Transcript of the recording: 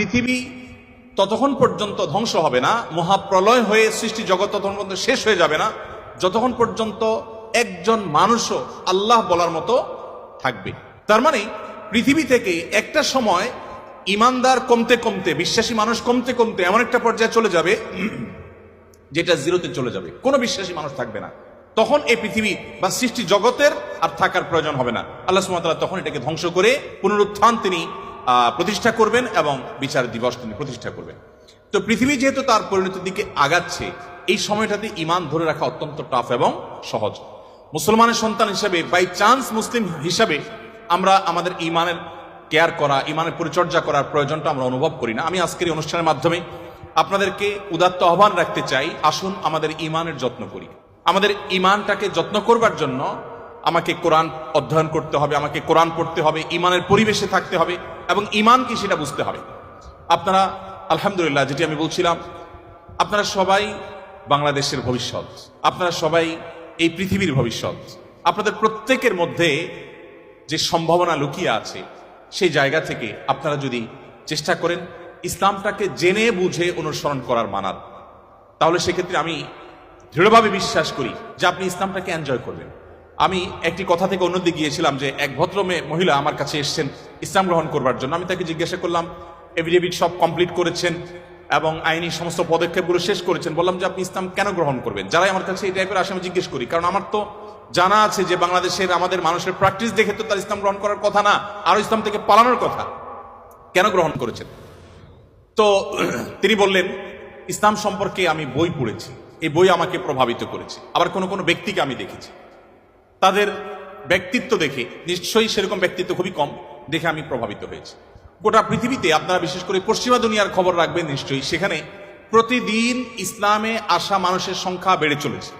পৃথিবী ততক্ষণ পর্যন্ত ধ্বংস হবে না, মহাপ্রলয় হয়ে সৃষ্টি জগৎ ততক্ষণ পর্যন্ত শেষ হয়ে যাবে না যতক্ষণ পর্যন্ত একজন মানুষও আল্লাহ বলার মতো থাকবে। তার মানে পৃথিবী থেকে একটা সময় ইমানদার কমতে কমতে, বিশ্বাসী মানুষ কমতে কমতে এমন একটা পর্যায়ে চলে যাবে যেটা জিরোতে চলে যাবে, কোনো বিশ্বাসী মানুষ থাকবে না। তখন এই পৃথিবী বা সৃষ্টি জগতের আর থাকার প্রয়োজন হবে না। আল্লাহ সুবহানাহু ওয়া তাআলা তখন এটাকে ধ্বংস করে পুনরুত্থান তিনি প্রতিষ্ঠা করবেন এবং বিচার দিবস তিনি প্রতিষ্ঠা করবেন। তো পৃথিবী যেহেতু তার পরিণতির দিকে আগাচ্ছে, এই সময়টাতে ঈমান ধরে রাখা অত্যন্ত টাফ এবং সহজ। মুসলমানের সন্তান হিসাবে, বাই চান্স মুসলিম হিসাবে আমরা আমাদের ঈমানের কেয়ার করা, ঈমানের পরিচর্যা করার প্রয়োজনটা আমরা অনুভব করি না। আমি আজকের এই অনুষ্ঠানের মাধ্যমে আপনাদেরকে উদাত্ত আহ্বান রাখতে চাই, আসুন আমাদের ঈমানের যত্ন করি। আমাদের ঈমানটাকে যত্ন করবার জন্য আমাকে কোরআন অধ্যয়ন করতে হবে, আমাকে কোরআন পড়তে হবে, ঈমানের পরিবেশে থাকতে হবে এবং ঈমান কি সেটা বুঝতে হবে। আপনারা আলহামদুলিল্লাহ, যেটি আমি বলছিলাম, আপনারা সবাই বাংলাদেশের ভবিষ্যৎ, আপনারা সবাই এই পৃথিবীর ভবিষ্যৎ। আপনাদের প্রত্যেকের মধ্যে যে সম্ভাবনা লুকিয়ে আছে, সেই জায়গা থেকে আপনারা যদি চেষ্টা করেন ইসলামটাকে জেনে বুঝে অনুসরণ করার মানার, তাহলে সেক্ষেত্রে আমি দৃঢ়ভাবে বিশ্বাস করি যে আপনি ইসলামটাকে এনজয় করবেন। আমি একটি কথা থেকে অন্যদিকে গিয়েছিলাম যে এক ভদ্র মহিলা আমার কাছে এসেছেন ইসলাম গ্রহণ করবার জন্য। আমি তাকে জিজ্ঞাসা করলাম, এফিডেভিট সব কমপ্লিট করেছেন এবং আইনি সমস্ত পদক্ষেপগুলো শেষ করেছেন, বললাম যে আপনি ইসলাম কেন গ্রহণ করবেন? যারাই আমার কাছে এই টাইপের আসে আমি জিজ্ঞেস করি, কারণ আমার তো জানা আছে যে বাংলাদেশের আমাদের মানুষের প্র্যাকটিস দেখে তো তার ইসলাম গ্রহণ করার কথা না, আরো ইসলাম থেকে পালানোর কথা। কেন গ্রহণ করেছেন? তো তিনি বললেন, ইসলাম সম্পর্কে আমি বই পড়েছি, এই বই আমাকে প্রভাবিত করেছে। আবার কোনো কোনো ব্যক্তিকে আমি দেখেছি, তাদের ব্যক্তিত্ব দেখে, নিশ্চয়ই সেরকম ব্যক্তিত্ব খুবই কম, দেখে আমি প্রভাবিত হয়েছি। গোটা পৃথিবীতে আপনারা বিশেষ করে পশ্চিমা দুনিয়ার খবর রাখবেন নিশ্চয়ই, সেখানে প্রতিদিন ইসলামে আসা মানুষের সংখ্যা বেড়ে চলেছে।